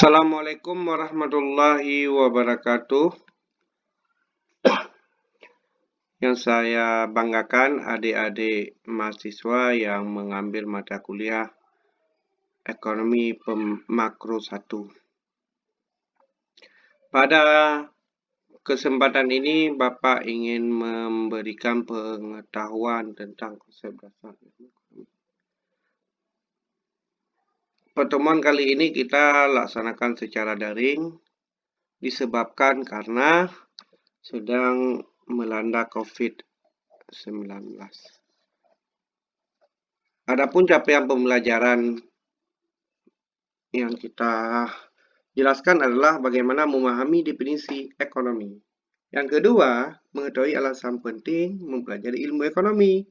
Assalamualaikum warahmatullahi wabarakatuh. Yang saya banggakan adik-adik mahasiswa yang mengambil mata kuliah Ekonomi Makro 1. Pada kesempatan ini Bapak ingin memberikan pengetahuan tentang konsep dasar. Pertemuan kali ini kita laksanakan secara daring disebabkan karena sedang melanda COVID-19. Adapun capaian pembelajaran yang kita jelaskan adalah bagaimana memahami definisi ekonomi. Yang kedua, mengetahui alasan penting mempelajari ilmu ekonomi.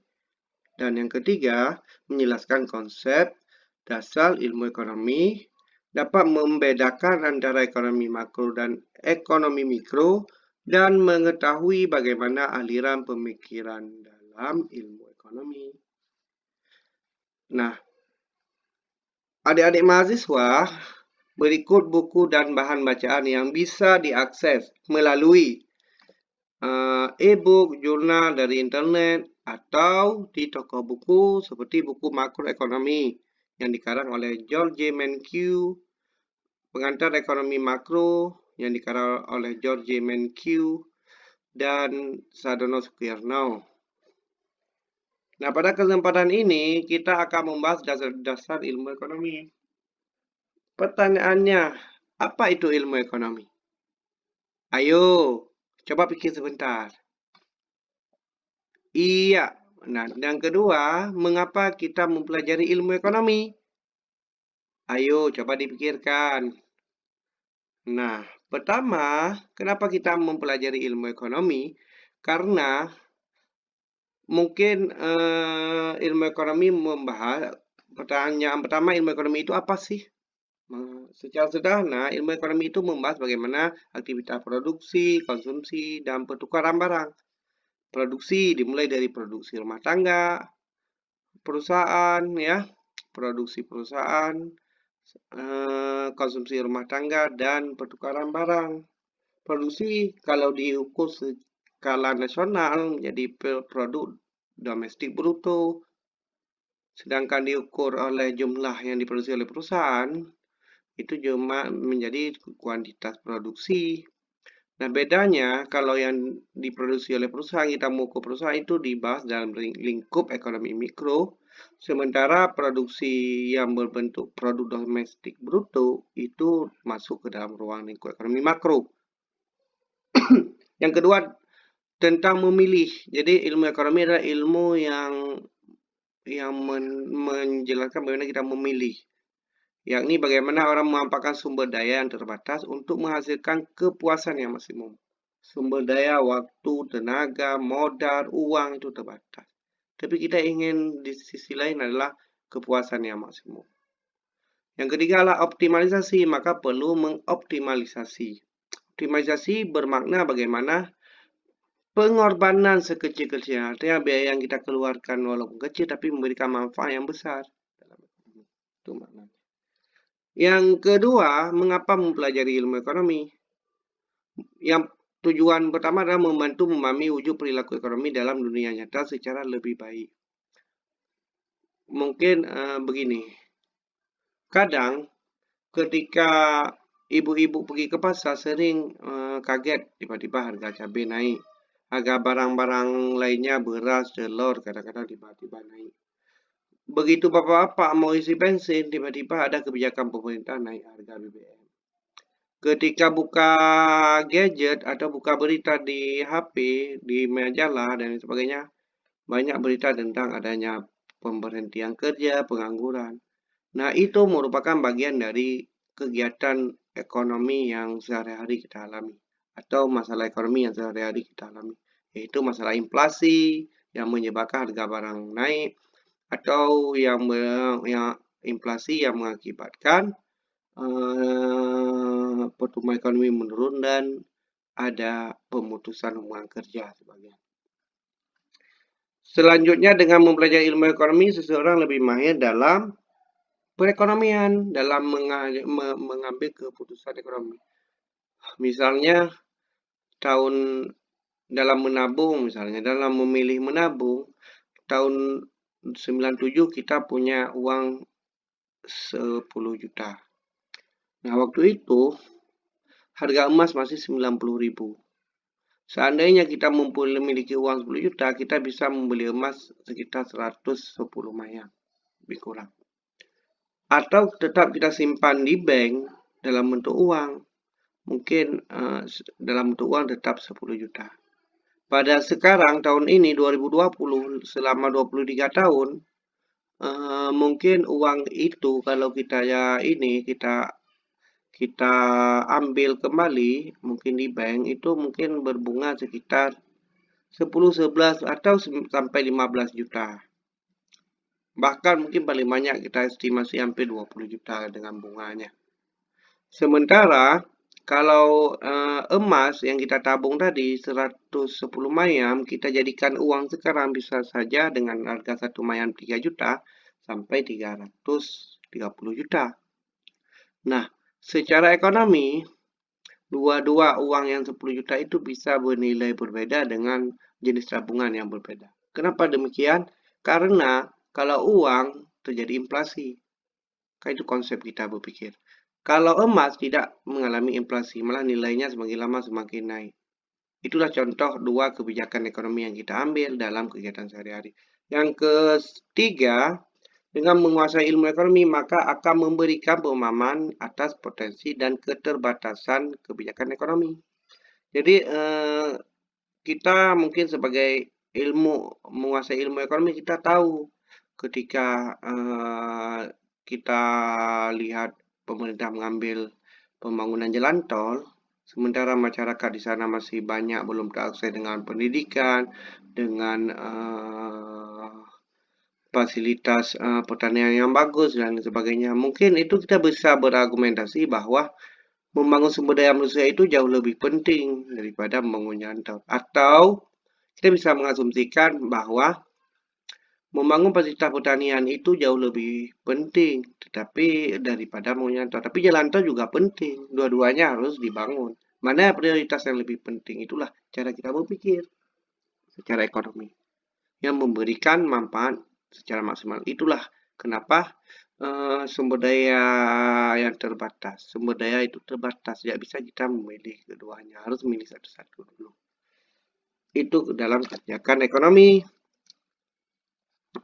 Dan yang ketiga, menjelaskan konsep dasar ilmu ekonomi, dapat membedakan antara ekonomi makro dan ekonomi mikro, dan mengetahui bagaimana aliran pemikiran dalam ilmu ekonomi. Nah, adik-adik mahasiswa, berikut buku dan bahan bacaan yang bisa diakses melalui e-book, jurnal dari internet, atau di toko buku seperti buku makroekonomi yang dikarang oleh George J. Mankiw, pengantar ekonomi makro yang dikarang oleh George J. Mankiw dan Sadono Sukirno. Nah, pada kesempatan ini kita akan membahas dasar-dasar ilmu ekonomi. Pertanyaannya, apa itu ilmu ekonomi? Ayo, coba pikir sebentar. Iya. Nah, yang kedua, mengapa kita mempelajari ilmu ekonomi? Ayo, coba dipikirkan. Nah, pertama, kenapa kita mempelajari ilmu ekonomi? Karena mungkin ilmu ekonomi membahas, pertanyaan pertama, ilmu ekonomi itu apa sih? Secara sederhana, ilmu ekonomi itu membahas bagaimana aktivitas produksi, konsumsi, dan pertukaran barang. Produksi dimulai dari produksi rumah tangga, perusahaan, ya, produksi perusahaan, konsumsi rumah tangga, dan pertukaran barang. Produksi kalau diukur skala nasional menjadi produk domestik bruto, sedangkan diukur oleh jumlah yang diproduksi oleh perusahaan, itu cuma menjadi kuantitas produksi. Nah, bedanya kalau yang diproduksi oleh perusahaan, kita mengukur perusahaan itu dibahas dalam lingkup ekonomi mikro, sementara produksi yang berbentuk produk domestik bruto itu masuk ke dalam ruang lingkup ekonomi makro. Yang kedua, tentang memilih. Jadi, ilmu ekonomi adalah ilmu yang menjelaskan bagaimana kita memilih, yakni bagaimana orang memanfaatkan sumber daya yang terbatas untuk menghasilkan kepuasan yang maksimum. Sumber daya, waktu, tenaga, modal, uang itu terbatas. Tapi kita ingin di sisi lain adalah kepuasan yang maksimum. Yang ketiga adalah optimalisasi, maka perlu mengoptimalisasi. Optimalisasi bermakna bagaimana pengorbanan sekecil-kecilnya, artinya biaya yang kita keluarkan walaupun kecil tapi memberikan manfaat yang besar. Itu maknanya. Yang kedua, mengapa mempelajari ilmu ekonomi? Yang tujuan pertama adalah membantu memahami wujud perilaku ekonomi dalam dunia nyata secara lebih baik. Mungkin begini, kadang ketika ibu-ibu pergi ke pasar sering kaget tiba-tiba harga cabai naik. Harga barang-barang lainnya, beras, telur, kadang-kadang tiba-tiba naik. Begitu bapak-bapak mau isi bensin, tiba-tiba ada kebijakan pemerintah naik harga BBM. Ketika buka gadget atau buka berita di HP, di majalah dan sebagainya, banyak berita tentang adanya pemberhentian kerja, pengangguran. Nah, itu merupakan bagian dari kegiatan ekonomi yang sehari-hari kita alami, atau masalah ekonomi yang sehari-hari kita alami, yaitu masalah inflasi yang menyebabkan harga barang naik, atau yang inflasi yang mengakibatkan pertumbuhan ekonomi menurun dan ada pemutusan hubungan kerja sebagainya. Selanjutnya, dengan mempelajari ilmu ekonomi, seseorang lebih mahir dalam perekonomian dalam mengambil keputusan ekonomi. Misalnya dalam menabung, misalnya dalam memilih menabung, tahun 97 kita punya uang 10 juta. Nah, waktu itu harga emas masih 90.000. Seandainya kita memiliki uang 10 juta, kita bisa membeli emas sekitar 110 mayang, lebih kurang. Atau tetap kita simpan di bank dalam bentuk uang, mungkin dalam bentuk uang tetap 10 juta. Pada sekarang, tahun ini 2020, selama 23 tahun, mungkin uang itu kalau kita ambil kembali, mungkin di bank, itu mungkin berbunga sekitar 10, 11, atau sampai 15 juta. Bahkan mungkin paling banyak kita estimasi hampir 20 juta dengan bunganya. Sementara kalau emas yang kita tabung tadi 110 mayam, kita jadikan uang sekarang bisa saja dengan harga 1 mayam 3 juta sampai 330 juta. Nah, secara ekonomi, dua-dua uang yang 10 juta itu bisa bernilai berbeda dengan jenis tabungan yang berbeda. Kenapa demikian? Karena kalau uang terjadi inflasi. Kan itu konsep kita berpikir. Kalau emas tidak mengalami inflasi, malah nilainya semakin lama semakin naik. Itulah contoh dua kebijakan ekonomi yang kita ambil dalam kegiatan sehari-hari. Yang ketiga, dengan menguasai ilmu ekonomi, maka akan memberikan pemahaman atas potensi dan keterbatasan kebijakan ekonomi. Jadi, kita mungkin sebagai menguasai ilmu ekonomi, kita tahu ketika kita lihat pemerintah mengambil pembangunan jalan tol, sementara masyarakat di sana masih banyak belum terakses dengan pendidikan, dengan fasilitas pertanian yang bagus dan sebagainya. Mungkin itu kita bisa berargumentasi bahwa membangun sumber daya manusia itu jauh lebih penting daripada membangun jalan tol. Atau kita bisa mengasumsikan bahwa membangun fasilitas pertanian itu jauh lebih penting daripada membangun jalan tol. Tapi jalan tol juga penting. Dua-duanya harus dibangun. Mana prioritas yang lebih penting? Itulah cara kita berpikir secara ekonomi yang memberikan manfaat secara maksimal. Itulah kenapa sumber daya yang terbatas. Sumber daya itu terbatas. Tidak bisa kita memilih keduanya. Harus memilih satu-satu dulu. Itu dalam kebijakan ekonomi.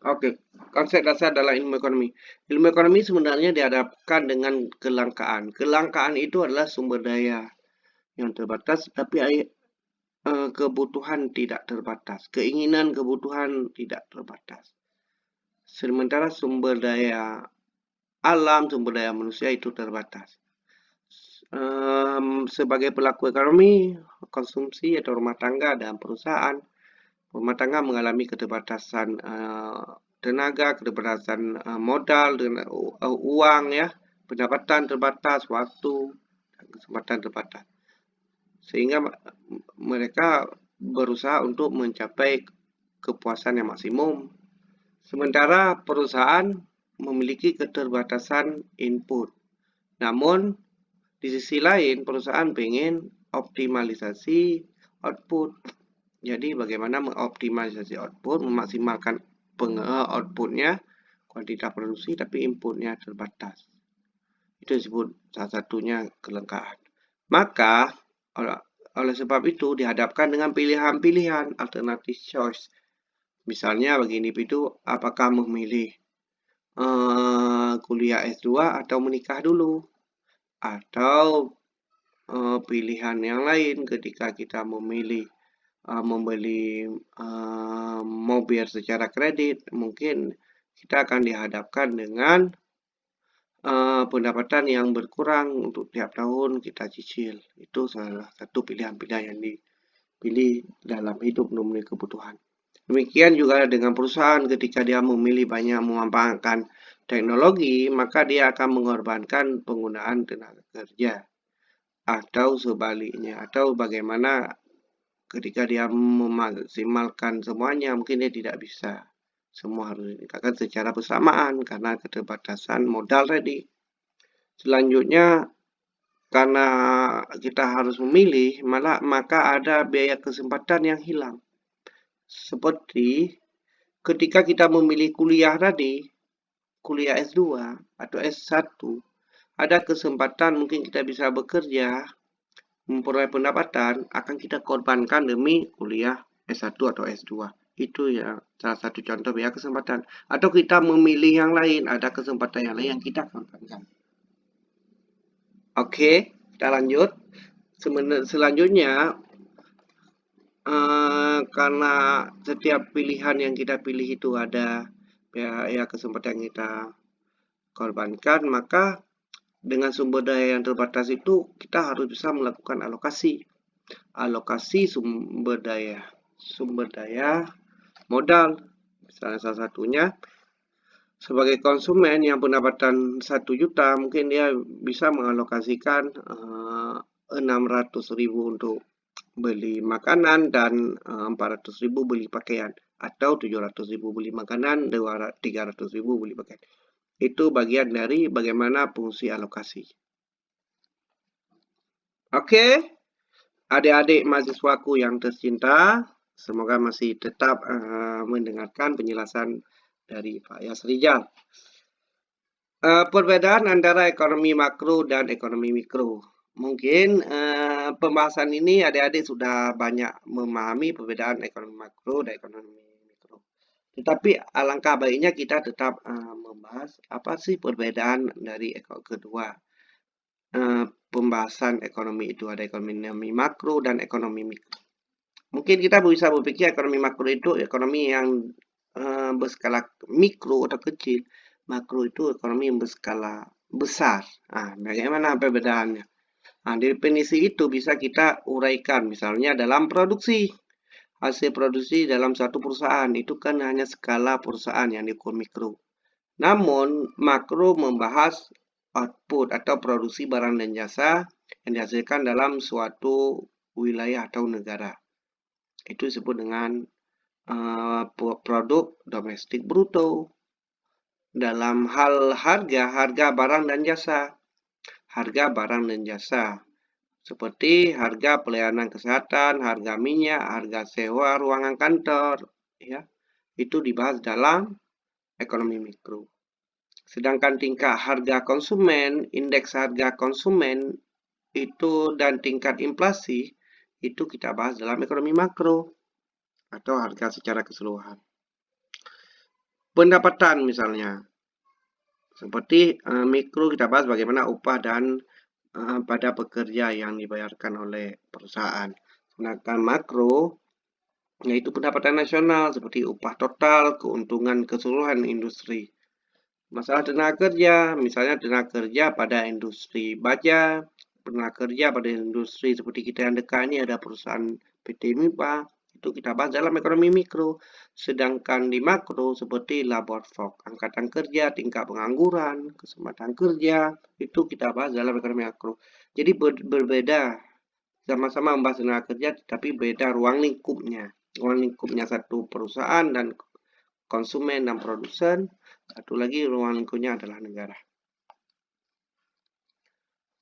Oke, konsep dasar dalam ilmu ekonomi. Ilmu ekonomi sebenarnya dihadapkan dengan kelangkaan. Kelangkaan itu adalah sumber daya yang terbatas, tapi kebutuhan tidak terbatas. Keinginan kebutuhan tidak terbatas. Sementara sumber daya alam, sumber daya manusia itu terbatas. Sebagai pelaku ekonomi, konsumsi atau rumah tangga dan perusahaan, rumah tangga mengalami keterbatasan tenaga, keterbatasan modal, uang, ya, pendapatan terbatas, waktu, dan kesempatan terbatas. Sehingga mereka berusaha untuk mencapai kepuasan yang maksimum. Sementara perusahaan memiliki keterbatasan input. Namun, di sisi lain, perusahaan ingin optimalisasi output. Jadi, bagaimana mengoptimalisasi output, memaksimalkan outputnya, kuantitas produksi, tapi inputnya terbatas. Itu disebut salah satunya kelangkaan. Maka, oleh sebab itu, dihadapkan dengan pilihan-pilihan, alternative choice. Misalnya, bagi individu, apakah memilih kuliah S2 atau menikah dulu? Atau pilihan yang lain ketika kita memilih membeli mobil secara kredit, mungkin kita akan dihadapkan dengan pendapatan yang berkurang untuk tiap tahun kita cicil. Itu salah satu pilihan-pilihan yang dipilih dalam hidup memenuhi kebutuhan. Demikian juga dengan perusahaan ketika dia memilih banyak memanfaatkan teknologi, maka dia akan mengorbankan penggunaan tenaga kerja. Atau sebaliknya, atau bagaimana ketika dia memaksimalkan semuanya, mungkin dia tidak bisa Semua harus ditingkatkan secara bersamaan karena keterbatasan modal tadi. Selanjutnya, karena kita harus memilih, maka ada biaya kesempatan yang hilang. Seperti ketika kita memilih kuliah tadi, kuliah S2 atau S1, ada kesempatan mungkin kita bisa bekerja, memperoleh pendapatan, akan kita korbankan demi kuliah S1 atau S2. Itu ya salah satu contoh ya kesempatan. Atau kita memilih yang lain, ada kesempatan yang lain yang kita korbankan. Oke, kita lanjut. Selanjutnya, karena setiap pilihan yang kita pilih itu ada ya kesempatan yang kita korbankan, maka dengan sumber daya yang terbatas itu kita harus bisa melakukan alokasi sumber daya modal. Misalnya salah satunya sebagai konsumen yang pendapatan 1 juta, mungkin dia bisa mengalokasikan 600.000 untuk beli makanan dan 400.000 beli pakaian, atau 700.000 beli makanan, 300.000 beli pakaian. Itu bagian dari bagaimana fungsi alokasi. Oke, adik-adik mahasiswaku yang tercinta, semoga masih tetap mendengarkan penjelasan dari Pak Yasrijal. Perbedaan antara ekonomi makro dan ekonomi mikro. Mungkin pembahasan ini adik-adik sudah banyak memahami perbedaan ekonomi makro dan ekonomi mikro. Tetapi alangkah baiknya kita tetap membahas apa sih perbedaan dari kedua pembahasan ekonomi itu. Ada ekonomi makro dan ekonomi mikro. Mungkin kita bisa berpikir ekonomi makro itu ekonomi yang berskala mikro atau kecil. Makro itu ekonomi yang berskala besar. Bagaimana perbedaannya? Definisi itu bisa kita uraikan. Misalnya dalam produksi. Hasil produksi dalam satu perusahaan itu kan hanya skala perusahaan yang diukur mikro. Namun, makro membahas output atau produksi barang dan jasa yang dihasilkan dalam suatu wilayah atau negara. Itu disebut dengan produk domestik bruto. Dalam hal harga barang dan jasa. Harga barang dan jasa. Seperti harga pelayanan kesehatan, harga minyak, harga sewa ruangan kantor. Ya, itu dibahas dalam ekonomi mikro. Sedangkan tingkat harga konsumen, indeks harga konsumen, itu dan tingkat inflasi, itu kita bahas dalam ekonomi makro. Atau harga secara keseluruhan. Pendapatan misalnya. Seperti mikro kita bahas bagaimana upah dan pada pekerja yang dibayarkan oleh perusahaan. Sedangkan makro yaitu pendapatan nasional seperti upah total, keuntungan keseluruhan industri. Masalah tenaga kerja, misalnya tenaga kerja pada industri baja, tenaga kerja pada industri seperti kita yang dekat ini ada perusahaan PT MIPA, itu kita bahas dalam ekonomi mikro. Sedangkan di makro seperti labor force, angkatan kerja, tingkat pengangguran, kesempatan kerja, itu kita bahas dalam ekonomi makro. Jadi berbeda, sama-sama membahas tenaga kerja, tapi beda ruang lingkupnya. Ruang lingkupnya satu perusahaan dan konsumen dan produsen, satu lagi ruang lingkupnya adalah negara.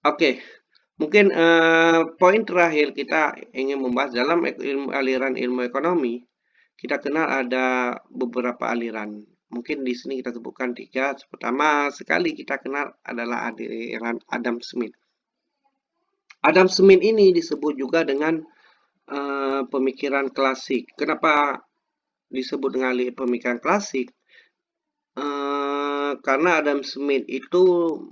Oke. Mungkin poin terakhir kita ingin membahas dalam aliran ilmu ekonomi, kita kenal ada beberapa aliran. Mungkin di sini kita sebutkan 3. Pertama sekali kita kenal adalah aliran Adam Smith. Adam Smith ini disebut juga dengan pemikiran klasik. Kenapa disebut dengan pemikiran klasik? Karena Adam Smith itu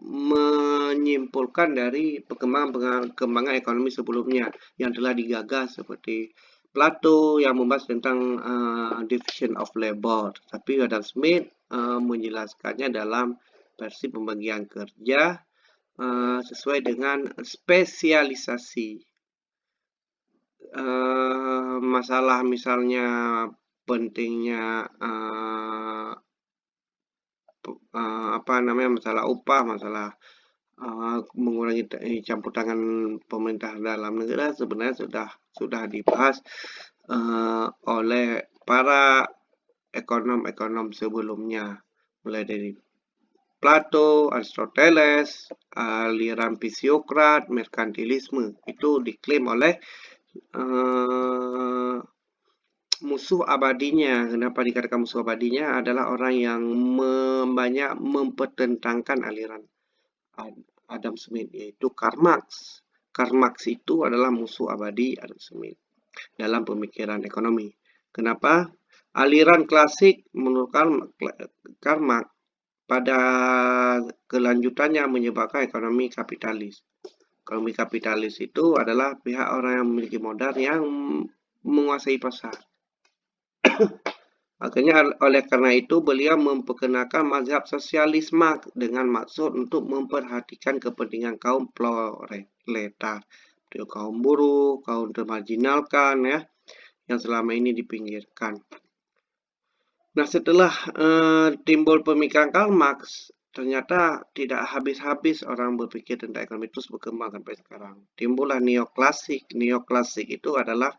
menyimpulkan dari perkembangan ekonomi sebelumnya yang telah digagas seperti Plato yang membahas tentang division of labor. Tapi Adam Smith menjelaskannya dalam versi pembagian kerja sesuai dengan spesialisasi. Masalah misalnya pentingnya masalah upah, masalah mengurangi campur tangan pemerintah dalam negara sebenarnya sudah dibahas oleh para ekonom-ekonom sebelumnya, mulai dari Plato, Aristoteles, aliran fisiokrat, merkantilisme. Itu diklaim oleh musuh abadinya. Kenapa dikatakan musuh abadinya? Adalah orang yang banyak mempertentangkan aliran Adam Smith, yaitu Karl Marx. Karl Marx itu adalah musuh abadi Adam Smith dalam pemikiran ekonomi. Kenapa? Aliran klasik menurut Karl Marx pada kelanjutannya menyebabkan ekonomi kapitalis. Ekonomi kapitalis itu adalah pihak orang yang memiliki modal yang menguasai pasar. Akhirnya oleh karena itu beliau memperkenalkan mazhab sosialisme dengan maksud untuk memperhatikan kepentingan kaum proletar, kaum buruh, kaum termarginalkan ya, yang selama ini dipinggirkan. Nah, setelah timbul pemikiran Karl Marx, ternyata tidak habis-habis orang berpikir tentang ekonomi, terus berkembang sampai sekarang. Timbullah neoklasik. Neoklasik itu adalah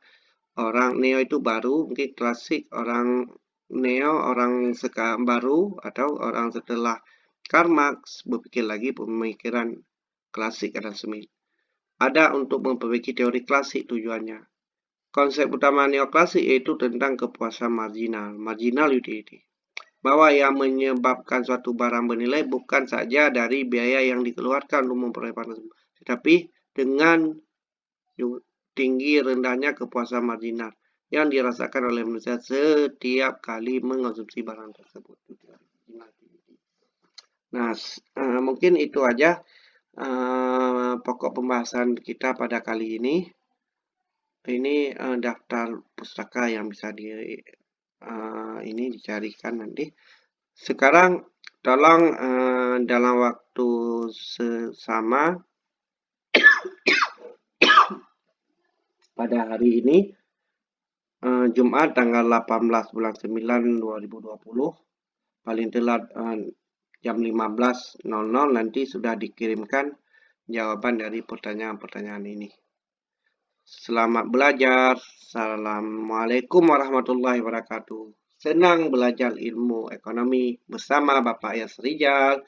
orang neo itu baru, mungkin klasik orang neo, orang sekarang baru, atau orang setelah Karl Marx berpikir lagi pemikiran klasik Adam Smith. Ada untuk memperbaiki teori klasik tujuannya. Konsep utama neoklasik yaitu tentang kepuasan marginal utility. Bahwa yang menyebabkan suatu barang bernilai bukan saja dari biaya yang dikeluarkan untuk memperoleh barang tersebut, tetapi dengan tinggi rendahnya kepuasan marginal yang dirasakan oleh manusia setiap kali mengonsumsi barang tersebut. Nah, mungkin itu aja pokok pembahasan kita pada kali ini. Ini daftar pustaka yang bisa ini dicarikan nanti. Sekarang tolong dalam waktu sesama pada hari ini Jumat tanggal 18 bulan 9 2020 paling telat jam 15.00 nanti sudah dikirimkan jawaban dari pertanyaan-pertanyaan ini. Selamat belajar. Assalamualaikum warahmatullahi wabarakatuh. Senang belajar ilmu ekonomi bersama Bapak Yas Rijal.